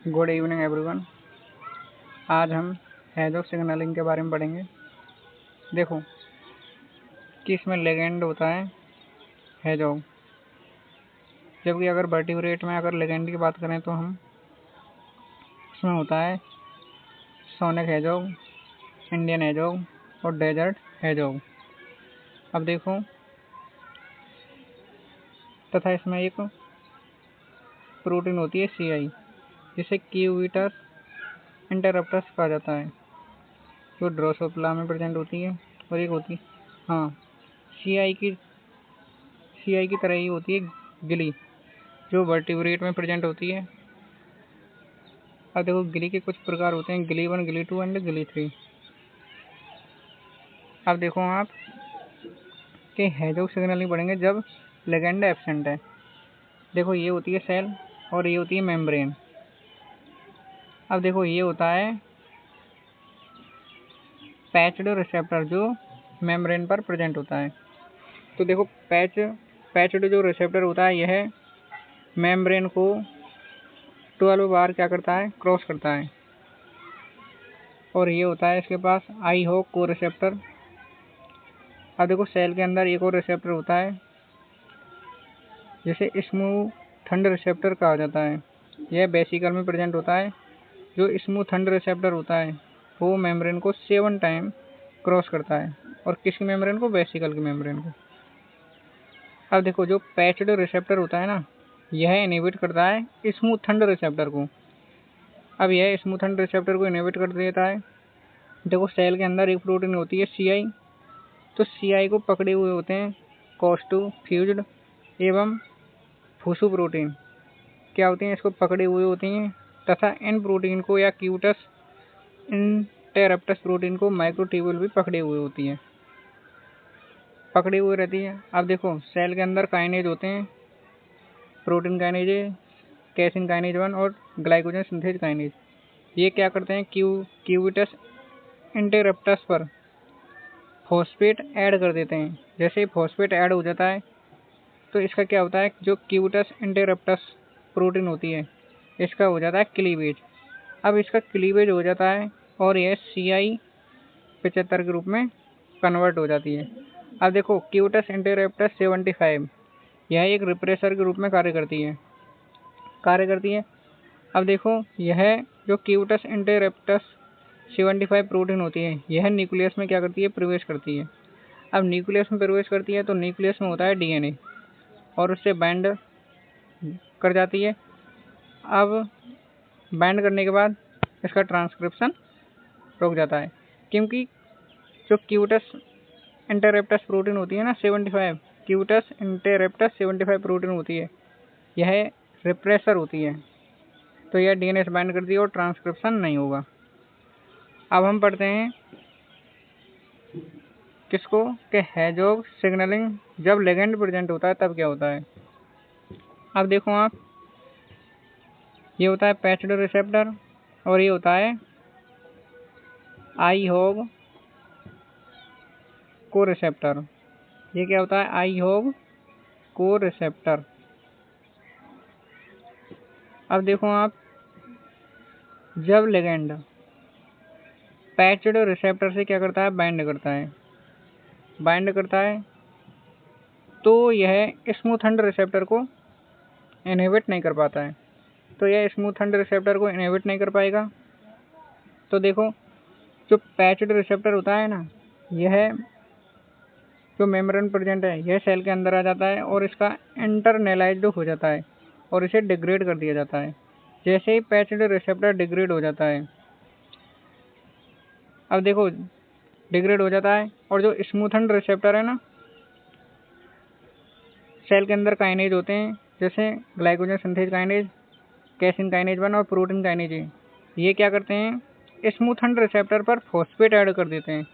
Good evening everyone. आज हम hedgehog signalling के बारे में पढ़ेंगे। देखो कि इसमें लेगेंड होता है हेजॉग, जबकि अगर वर्टिब्रेट में अगर लेगेंड की बात करें तो हम उसमें होता है सोनिक हेजॉग, इंडियन हेजॉग और डेजर्ट हेजॉग। अब देखो तथा इसमें एक प्रोटीन होती है CI, जिसे क्यूबिटस इंटरप्टस कहा जाता है, जो ड्रोसोफिला में प्रेजेंट होती है। और एक होती सीआई की तरह ही होती है गिली, जो वर्टिब्रेट में प्रेजेंट होती है। अब देखो गिली के कुछ प्रकार होते हैं, गिली 1, गिली 2 एंड गिली 3। अब देखो आप कि हेजॉग सिग्नलिंग पढ़ेंगे जब लेगेंड एब्सेंट है। देखो ये होती है सेल और ये होती है मेम्ब्रेन। अब देखो ये होता है पैच्ड रिसेप्टर, जो मेम्ब्रेन पर प्रेजेंट होता है। तो देखो पैच्ड जो रिसेप्टर होता है यह मेम्ब्रेन को 12 बार क्या करता है, क्रॉस करता है। और ये होता है इसके पास आई होक को रिसेप्टर। अब देखो सेल के अंदर एक और रिसेप्टर होता है जिसे स्मूथेंड रिसेप्टर कहा जाता है। यह वेसिकल में प्रेजेंट होता है। जो स्मूथेंड रिसेप्टर होता है वो मेम्ब्रेन को 7 टाइम क्रॉस करता है। और किसकी मेम्ब्रेन को? वेसिकल की मेम्ब्रेन को। अब देखो जो पैच्ड रिसेप्टर होता है ना, यह इनहिबिट करता है स्मूथेंड रिसेप्टर को। अब यह स्मूथेंड रिसेप्टर को इनहिबिट कर देता है। देखो सेल के अंदर एक प्रोटीन होती है CI, तो CI को पकड़े हुए होते हैं COX2 फ्यूज्ड एवं फूसू प्रोटीन क्या होती हैं, इसको पकड़े हुए होती हैं। तथा इन प्रोटीन को या क्यूटस इंटरप्टस प्रोटीन को माइक्रोट्यूब्यूल भी पकड़े हुए होती है, पकड़े हुए रहती है। अब देखो सेल के अंदर काइनेज होते हैं, प्रोटीन काइनेज, कैसिन काइनेज 1 और ग्लाइकोजन सिंथेज काइनेज। ये क्या करते हैं, क्यूबिटस इंटरप्टस पर फॉस्फेट ऐड कर देते हैं। जैसे फॉस्फेट ऐड हो जाता है तो इसका क्या होता है, जो क्यूबिटस इंटरप्टस प्रोटीन होती है इसका हो जाता है क्लीवेज। अब इसका क्लीवेज हो जाता है और यह CI 75 के रूप में कन्वर्ट हो जाती है। अब देखो क्यूबिटस इंटरप्टस 75 यह एक रिप्रेसर के रूप में कार्य करती है। अब देखो यह जो क्यूबिटस इंटरप्टस 75 प्रोटीन होती है, यह न्यूक्लियस में क्या करती है, प्रवेश करती है। अब न्यूक्लियस में प्रवेश करती है तो न्यूक्लियस में होता है DNA और उससे बाइंड कर जाती है। अब बाइंड करने के बाद इसका ट्रांसक्रिप्शन रुक जाता है, क्योंकि जो क्यूबिटस इंटरप्टस प्रोटीन होती है ना 75, क्यूबिटस इंटरप्टस 75 प्रोटीन होती है, यह रिप्रेसर होती है, तो यह DNA से बाइंड करती है और ट्रांसक्रिप्शन नहीं होगा। अब हम पढ़ते हैं किसको कि हेजॉग सिग्नलिंग जब लेगेंड प्रेजेंट होता है तब क्या होता है। अब देखो आप, ये होता है पैच्ड रिसेप्टर और ये होता है आई होग को रिसेप्टर। ये क्या होता है, आई होग को रिसेप्टर। अब देखो आप, जब लेगेंड पैच्ड रिसेप्टर से क्या करता है, बाइंड करता है तो यह स्मूथेंड रिसेप्टर को इनहिबिट नहीं कर पाता है। तो यह स्मूथेंड रिसेप्टर को इनहिबिट नहीं कर पाएगा। तो देखो जो पैच्ड रिसेप्टर होता है ना, यह जो मेम्ब्रेन प्रेजेंट है यह सेल के अंदर आ जाता है और इसका इंटरनलाइज्ड हो जाता है और इसे डिग्रेड कर दिया जाता है। जैसे ही पैच्ड रिसेप्टर डिग्रेड हो जाता है, अब देखो डिग्रेड हो जाता है और जो स्मूथेंड रिसेप्टर है ना, सेल के अंदर काइनेज होते हैं जैसे glycogen synthase kinase, casein kinase 1 और प्रोटीन काइनेज। ये क्या करते हैं, स्मूथेंड रिसेप्टर पर फॉस्फेट ऐड कर देते हैं।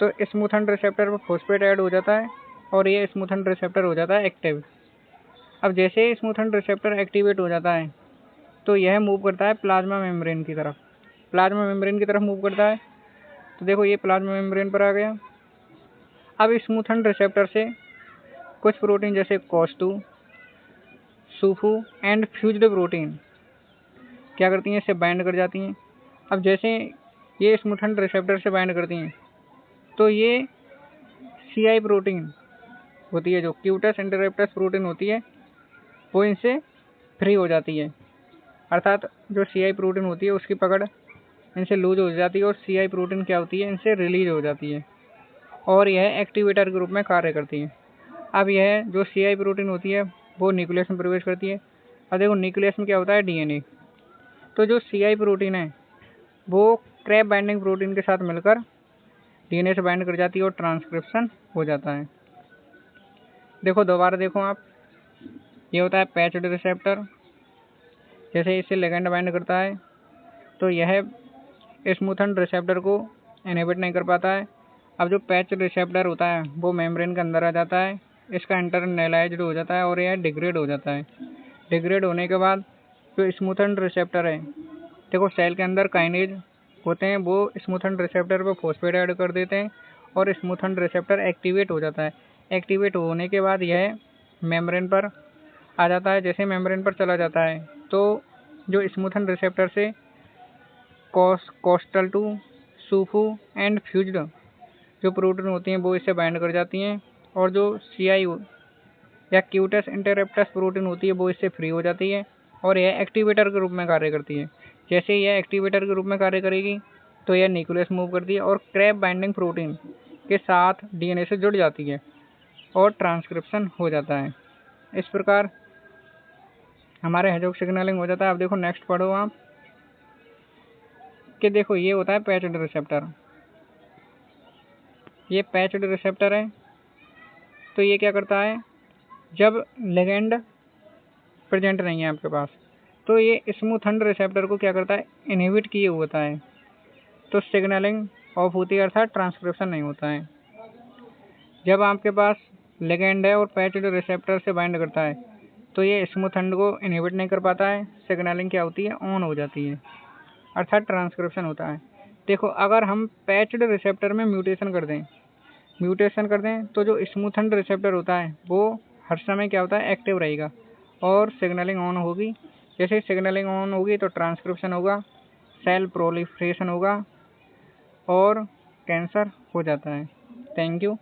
तो स्मूथेंड रिसेप्टर पर फॉस्फेट ऐड हो जाता है और ये स्मूथेंड रिसेप्टर हो जाता है एक्टिव। अब जैसे ही स्मूथेंड रिसेप्टर एक्टिवेट हो जाता है तो यह मूव करता है प्लाज्मा मेम्ब्रेन की तरफ मूव करता है। तो देखो ये प्लाज्मा मेम्ब्रेन पर आ गया। अब स्मूथेंड रिसेप्टर से कुछ प्रोटीन जैसे COX2, सूफू एंड फ्यूज्ड प्रोटीन क्या करती हैं, इससे बाइंड कर जाती हैं। अब जैसे ये स्मूथेंड रिसेप्टर से बाइंड करती हैं तो ये सीआई प्रोटीन होती है, जो क्यूटस इंटरप्टस प्रोटीन होती है, वो इनसे फ्री हो जाती है। अर्थात जो सीआई प्रोटीन होती है उसकी पकड़ इनसे लूज हो जाती है और सीआई प्रोटीन क्या होती है, इनसे रिलीज हो जाती है और यह एक्टिवेटर के रूप में कार्य करती है। अब यह जो सीआई प्रोटीन होती है वो न्यूक्लियस में प्रवेश करती है। अब देखो न्यूक्लियस में क्या होता है, डीएनए। तो जो सीआई प्रोटीन है वो क्रैब बाइंडिंग प्रोटीन के साथ मिलकर डीएनए से बाइंड कर जाती है और ट्रांसक्रिप्शन हो जाता है। देखो दोबारा देखो आप, ये होता है पैच्ड रिसेप्टर। जैसे इससे लिगैंड बाइंड करता है तो यह स्मूथेंड रिसेप्टर को इनहिबिट नहीं कर पाता है। अब जो पैच्ड रिसेप्टर होता है वो मेम्ब्रेन के अंदर आ जाता है, इसका इंटरनलाइज्ड हो जाता है और यह डिग्रेड हो जाता है। डिग्रेड होने के बाद जो स्मूथेंड रिसेप्टर है, देखो सेल के अंदर काइनेज होते हैं, वो स्मूथेंड रिसेप्टर पर फॉस्फेट ऐड कर देते हैं और स्मूथेंड रिसेप्टर एक्टिवेट हो जाता है। एक्टिवेट होने के बाद यह मेम्ब्रेन पर आ जाता है। जैसे मेम्ब्रेन पर चला जाता है तो जो स्मूथेंड रिसेप्टर से कोस्टल टू सूफू एंड फ्यूज्ड जो प्रोटीन होती हैं वो इससे बाइंड कर जाती हैं और जो सीआई या क्यूटस इंटरप्टस प्रोटीन होती है वो इससे फ्री हो जाती है और यह एक्टिवेटर के रूप में कार्य करती है। जैसे यह एक्टिवेटर के रूप में कार्य करेगी तो यह न्यूक्लियस मूव करती है और क्रैब बाइंडिंग प्रोटीन के साथ डीएनए से जुड़ जाती है और ट्रांसक्रिप्शन हो जाता है। इस प्रकार हमारे हेजोग सिग्नलिंग हो जाता है। अब देखो नेक्स्ट पढ़ो आप कि देखो ये होता है पैच्ड रिसेप्टर। ये पैच्ड रिसेप्टर है तो ये क्या करता है, जब लिगैंड प्रेजेंट नहीं है आपके पास तो ये स्मूथेंड रिसेप्टर को क्या करता है, इनहिबिट किए होता है, तो सिग्नलिंग ऑफ होती है अर्थात ट्रांसक्रिप्शन नहीं होता है। जब आपके पास लिगैंड है और पैच्ड रिसेप्टर से बाइंड करता है तो ये स्मूथेंड को इनहिबिट नहीं कर पाता है, सिग्नलिंग क्या होती है, ऑन हो जाती है अर्थात ट्रांसक्रिप्शन होता है। देखो अगर हम पैच्ड रिसेप्टर में म्यूटेशन कर दें तो जो स्मूथेंड रिसेप्टर होता है वो हर समय क्या होता है, एक्टिव रहेगा और सिग्नलिंग ऑन होगी। जैसे सिग्नलिंग ऑन होगी तो ट्रांसक्रिप्शन होगा, सेल प्रोलिफरेशन होगा और कैंसर हो जाता है। Thank you.